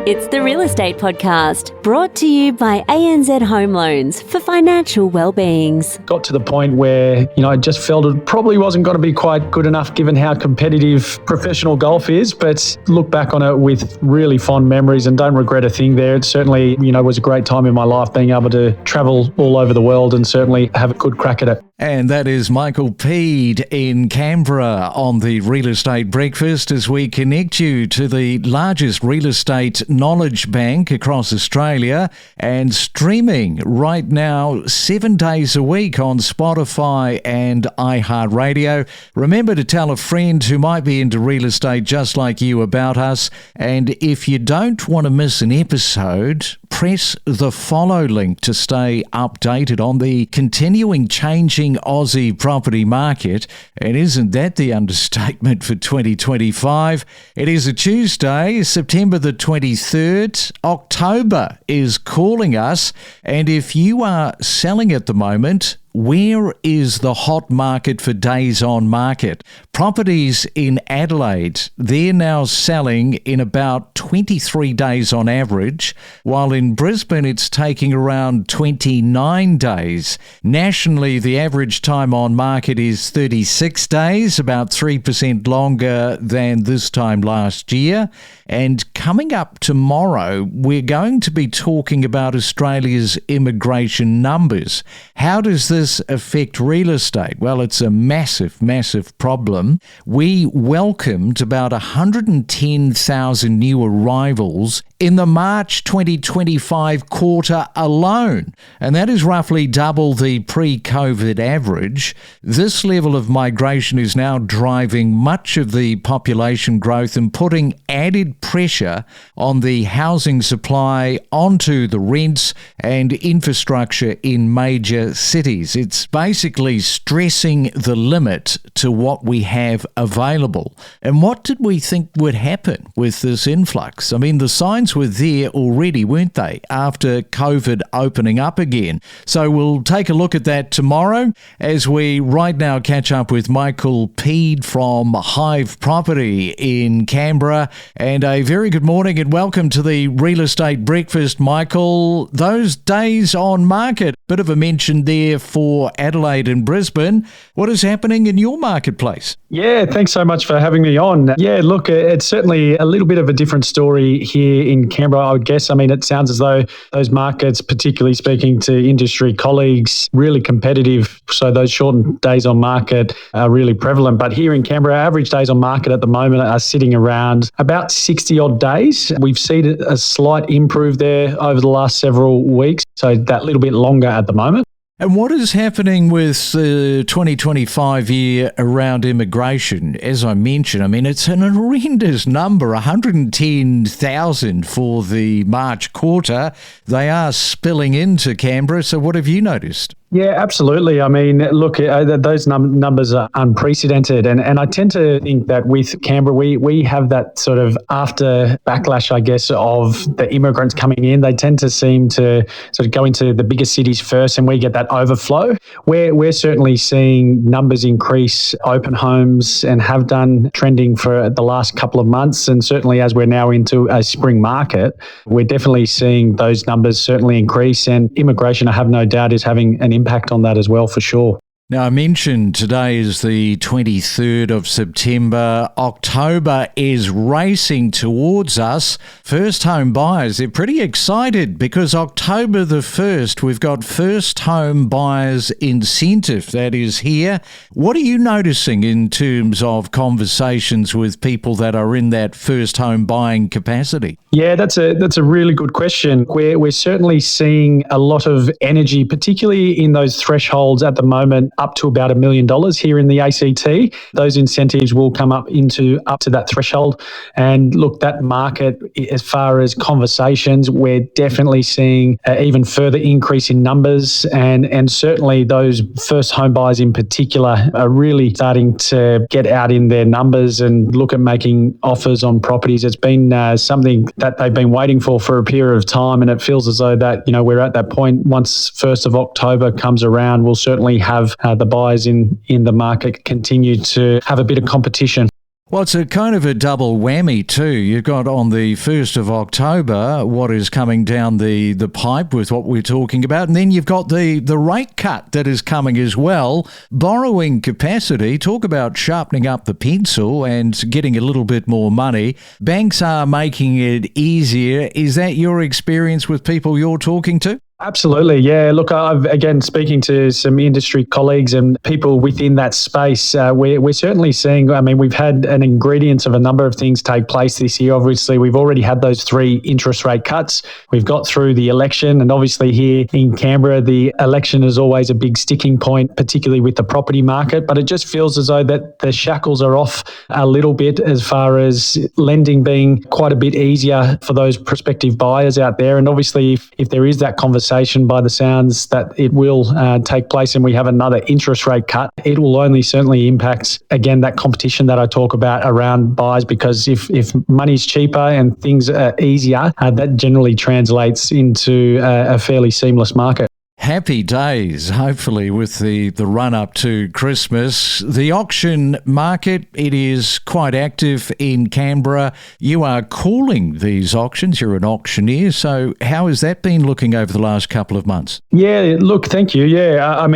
It's the Real Estate Podcast, brought to you by ANZ Home Loans for financial well-beings. Got to the point where, I just felt it probably wasn't going to be quite good enough given how competitive professional golf is, but look back on it with really fond memories and don't regret a thing there. It certainly, was a great time in my life being able to travel all over the world and certainly have a good crack at it. And that is Michael Pead in Canberra on the Real Estate Breakfast as we connect you to the largest real estate knowledge bank across Australia and streaming right now 7 days a week on Spotify and iHeartRadio. Remember to tell a friend who might be into real estate just like you about us. And if you don't want to miss an episode, press the follow link to stay updated on the continuing changing Aussie property market. And isn't that the understatement for 2025? It is a Tuesday, September the 23rd. October is calling us. And if you are selling at the moment, where is the hot market for days on market? Properties in Adelaide, they're now selling in about 23 days on average, while in Brisbane it's taking around 29 days. Nationally, the average time on market is 36 days, about 3% longer than this time last year. And coming up tomorrow, we're going to be talking about Australia's immigration numbers. How does this affect real estate? Well, it's a massive, massive problem. We welcomed about 110,000 new arrivals in the March 2025 quarter alone, and that is roughly double the pre-COVID average. This level of migration is now driving much of the population growth and putting added pressure on the housing supply, onto the rents and infrastructure in major cities. It's basically stressing the limit to what we have available. And what did we think would happen with this influx? I mean, the signs were there already, weren't they, after COVID opening up again? So we'll take a look at that tomorrow as we right now catch up with Michael Pead from Hive Property in Canberra. And a very good morning and welcome to the Real Estate Breakfast, Michael. Those days on market, bit of a mention there for Adelaide and Brisbane. What is happening in your marketplace? Yeah, thanks so much for having me on. Yeah, look, it's certainly a little bit of a different story here in Canberra, I would guess. I mean, it sounds as though those markets, particularly speaking to industry colleagues, really competitive. So those shortened days on market are really prevalent. But here in Canberra, average days on market at the moment are sitting around about 60 odd days. We've seen a slight improve there over the last several weeks. So that little bit longer at the moment. And what is happening with the 2025 year around immigration? As I mentioned, I mean, it's an horrendous number, 110,000 for the March quarter. They are spilling into Canberra. So what have you noticed? Yeah, absolutely. I mean, look, those numbers are unprecedented. And I tend to think that with Canberra, we have that sort of after backlash, I guess, of the immigrants coming in. They tend to seem to sort of go into the bigger cities first and we get that overflow. We're certainly seeing numbers increase, open homes, and have done trending for the last couple of months. And certainly as we're now into a spring market, we're definitely seeing those numbers certainly increase. And immigration, I have no doubt, is having an impact on that as well, for sure. Now, I mentioned today is the 23rd of September. October is racing towards us. First home buyers, they're pretty excited because October the 1st, we've got first home buyers incentive that is here. What are you noticing in terms of conversations with people that are in that first home buying capacity? Yeah, that's a really good question. We're certainly seeing a lot of energy, particularly in those thresholds at the moment, up to about $1 million here in the ACT. Those incentives will come up to that threshold. And look, that market, as far as conversations, we're definitely seeing an even further increase in numbers. And certainly those first home buyers in particular are really starting to get out in their numbers and look at making offers on properties. It's been something that they've been waiting for a period of time. And it feels as though that, we're at that point. Once 1st of October comes around, we'll certainly have the buyers in the market continue to have a bit of competition. Well, it's a kind of a double whammy too. You've got on the 1st of October what is coming down the pipe with what we're talking about, and then you've got the rate cut that is coming as well. Borrowing capacity, talk about sharpening up the pencil and getting a little bit more money. Banks are making it easier. Is that your experience with people you're talking to? Absolutely, yeah. Look, I've, again, speaking to some industry colleagues and people within that space, we're certainly seeing, we've had an ingredients of a number of things take place this year. Obviously, we've already had those 3 interest rate cuts. We've got through the election, and obviously here in Canberra, the election is always a big sticking point, particularly with the property market, but it just feels as though that the shackles are off a little bit as far as lending being quite a bit easier for those prospective buyers out there. And obviously, if there is that conversation by the sounds that it will take place and we have another interest rate cut, it will only certainly impact, again, that competition that I talk about around buys, because if money's cheaper and things are easier, that generally translates into a fairly seamless market. Happy days, hopefully, with the run-up to Christmas. The auction market, it is quite active in Canberra. You are calling these auctions. You're an auctioneer. So how has that been looking over the last couple of months? Yeah, look, thank you. Yeah,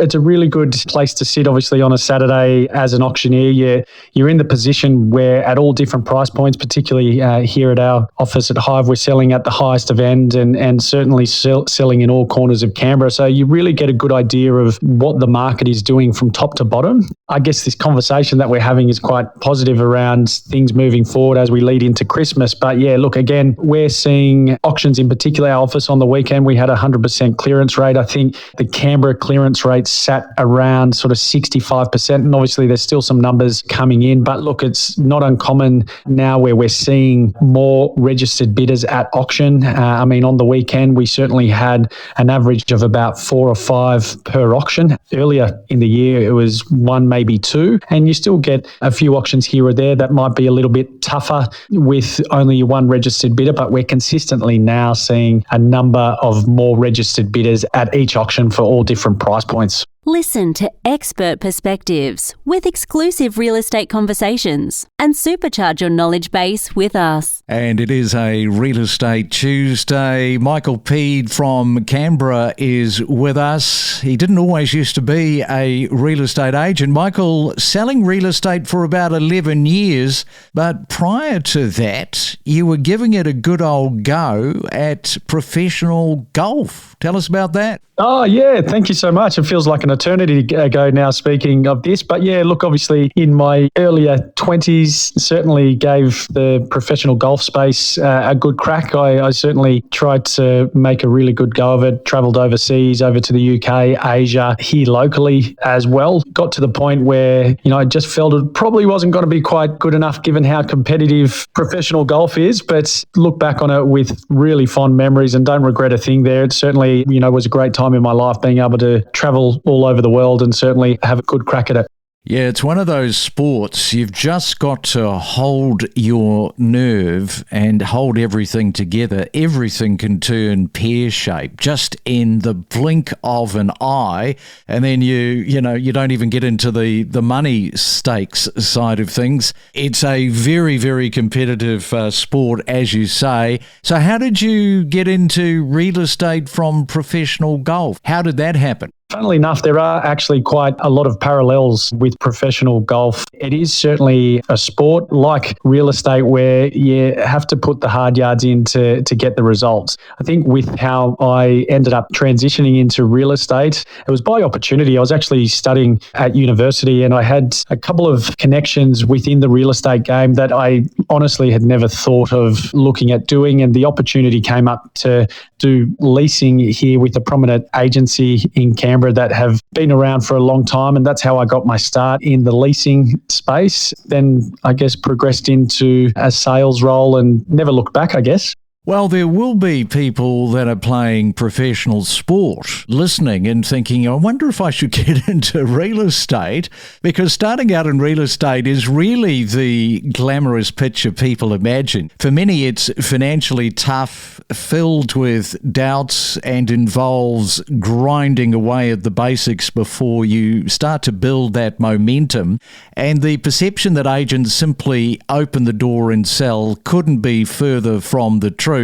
it's a really good place to sit, obviously, on a Saturday as an auctioneer. You're in the position where at all different price points, particularly here at our office at Hive, we're selling at the highest of end and certainly selling in all corners of Canberra. So you really get a good idea of what the market is doing from top to bottom. I guess this conversation that we're having is quite positive around things moving forward as we lead into Christmas. But yeah, look, again, we're seeing auctions, in particular our office on the weekend, we had a 100% clearance rate. I think the Canberra clearance rate sat around sort of 65%. And obviously there's still some numbers coming in. But look, it's not uncommon now where we're seeing more registered bidders at auction. On the weekend, we certainly had an average of about 4 or 5 per auction. Earlier in the year, it was 1, maybe 2, and you still get a few auctions here or there that might be a little bit tougher with only 1 registered bidder, but we're consistently now seeing a number of more registered bidders at each auction for all different price points. Listen to expert perspectives with exclusive real estate conversations and supercharge your knowledge base with us. And it is a Real Estate Tuesday. Michael Pead from Canberra is with us. He didn't always used to be a real estate agent. Michael, selling real estate for about 11 years, but prior to that, you were giving it a good old go at professional golf. Tell us about that. Oh, yeah. Thank you so much. It feels like an eternity ago now, speaking of this. But yeah, look, obviously in my earlier 20s, certainly gave the professional golf space a good crack. I certainly tried to make a really good go of it, travelled overseas, over to the UK, Asia, here locally as well. Got to the point where, I just felt it probably wasn't going to be quite good enough given how competitive professional golf is, but look back on it with really fond memories and don't regret a thing there. It certainly, was a great time in my life being able to travel all over the world and certainly have a good crack at it. Yeah, it's one of those sports. You've just got to hold your nerve and hold everything together. Everything can turn pear-shaped just in the blink of an eye. And then you don't even get into the money stakes side of things. It's a very, very competitive sport, as you say. So how did you get into real estate from professional golf? How did that happen? Funnily enough, there are actually quite a lot of parallels with professional golf. It is certainly a sport like real estate where you have to put the hard yards in to get the results. I think with how I ended up transitioning into real estate, it was by opportunity. I was actually studying at university and I had a couple of connections within the real estate game that I honestly had never thought of looking at doing. And the opportunity came up to do leasing here with a prominent agency in Canberra that have been around for a long time. And that's how I got my start in the leasing space. Then I guess progressed into a sales role and never looked back, I guess. Well, there will be people that are playing professional sport listening and thinking, I wonder if I should get into real estate, because starting out in real estate is really the glamorous picture people imagine. For many, it's financially tough, filled with doubts, and involves grinding away at the basics before you start to build that momentum. And the perception that agents simply open the door and sell couldn't be further from the truth.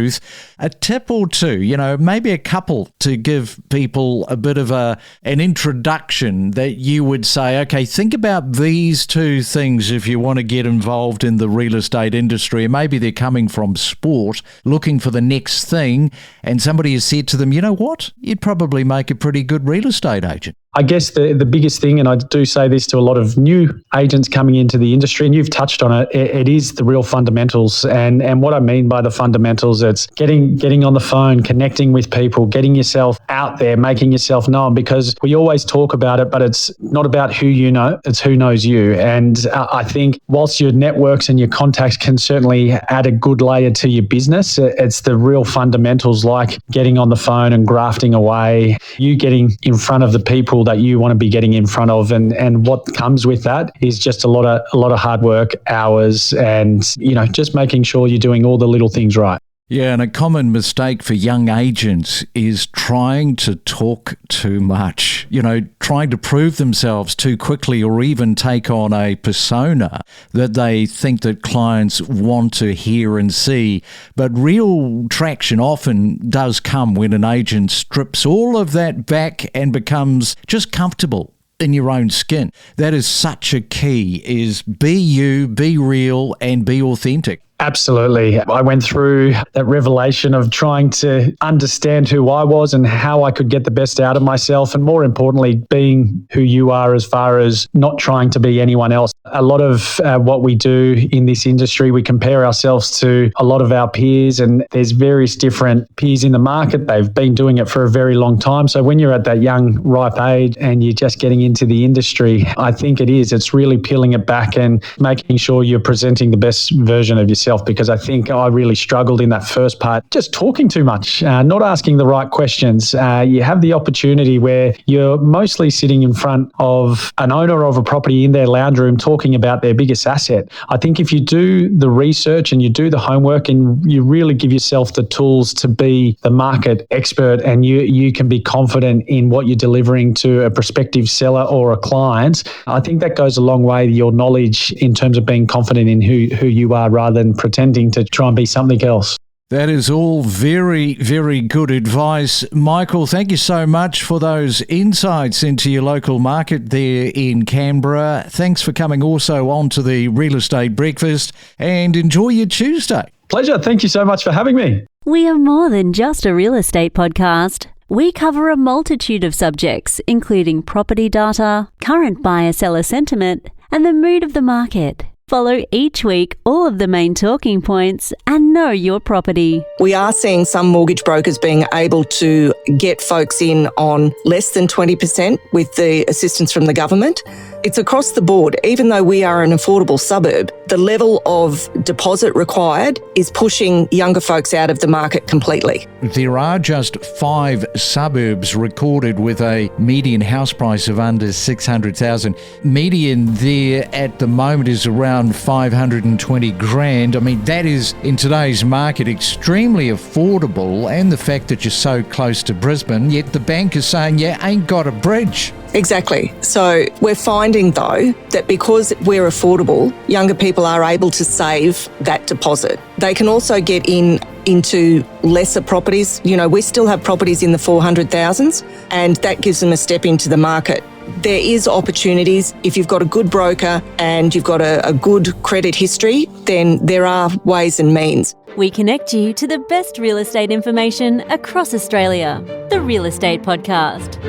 A tip or two, maybe a couple to give people a bit of an introduction that you would say, okay, think about these two things if you want to get involved in the real estate industry. And maybe they're coming from sport, looking for the next thing, and somebody has said to them, you know what, you'd probably make a pretty good real estate agent. I guess the biggest thing, and I do say this to a lot of new agents coming into the industry, and you've touched on it, it is the real fundamentals. And what I mean by the fundamentals, it's getting on the phone, connecting with people, getting yourself out there, making yourself known, because we always talk about it, but it's not about who you know, it's who knows you. And I think whilst your networks and your contacts can certainly add a good layer to your business, it's the real fundamentals, like getting on the phone and grafting away, you getting in front of the people that you want to be getting in front of, and what comes with that is just a lot of hard work, hours, and just making sure you're doing all the little things right. Yeah, and a common mistake for young agents is trying to talk too much, trying to prove themselves too quickly, or even take on a persona that they think that clients want to hear and see. But real traction often does come when an agent strips all of that back and becomes just comfortable in your own skin. That is such a key, is be you, be real, and be authentic. Absolutely. I went through that revelation of trying to understand who I was and how I could get the best out of myself, and more importantly, being who you are, as far as not trying to be anyone else. A lot of what we do in this industry, we compare ourselves to a lot of our peers, and there's various different peers in the market. They've been doing it for a very long time. So when you're at that young, ripe age and you're just getting into the industry, I think it's really peeling it back and making sure you're presenting the best version of yourself. Because I think I really struggled in that first part, just talking too much, not asking the right questions. You have the opportunity where you're mostly sitting in front of an owner of a property in their lounge room talking about their biggest asset. I think if you do the research and you do the homework and you really give yourself the tools to be the market expert, and you can be confident in what you're delivering to a prospective seller or a client, I think that goes a long way, your knowledge in terms of being confident in who you are, rather than pretending to try and be something else. That is all very, very good advice. Michael, thank you so much for those insights into your local market there in Canberra. Thanks for coming also on to the Real Estate Breakfast, and enjoy your Tuesday. Pleasure. Thank you so much for having me. We are more than just a real estate podcast. We cover a multitude of subjects, including property data, current buyer-seller sentiment, and the mood of the market. Follow each week all of the main talking points and know your property. We are seeing some mortgage brokers being able to get folks in on less than 20% with the assistance from the government. It's across the board. Even though we are an affordable suburb, the level of deposit required is pushing younger folks out of the market completely. There are just 5 suburbs recorded with a median house price of under $600,000. Median there at the moment is around 520 grand. I mean, that is, in today's market, extremely affordable, and the fact that you're so close to Brisbane, yet the bank is saying you ain't got a bridge. Exactly. So we're finding, though, that because we're affordable, younger people are able to save that deposit. They can also get into lesser properties. We still have properties in the 400,000s, and that gives them a step into the market. There is opportunities. If you've got a good broker and you've got a good credit history, then there are ways and means. We connect you to the best real estate information across Australia. The Real Estate Podcast.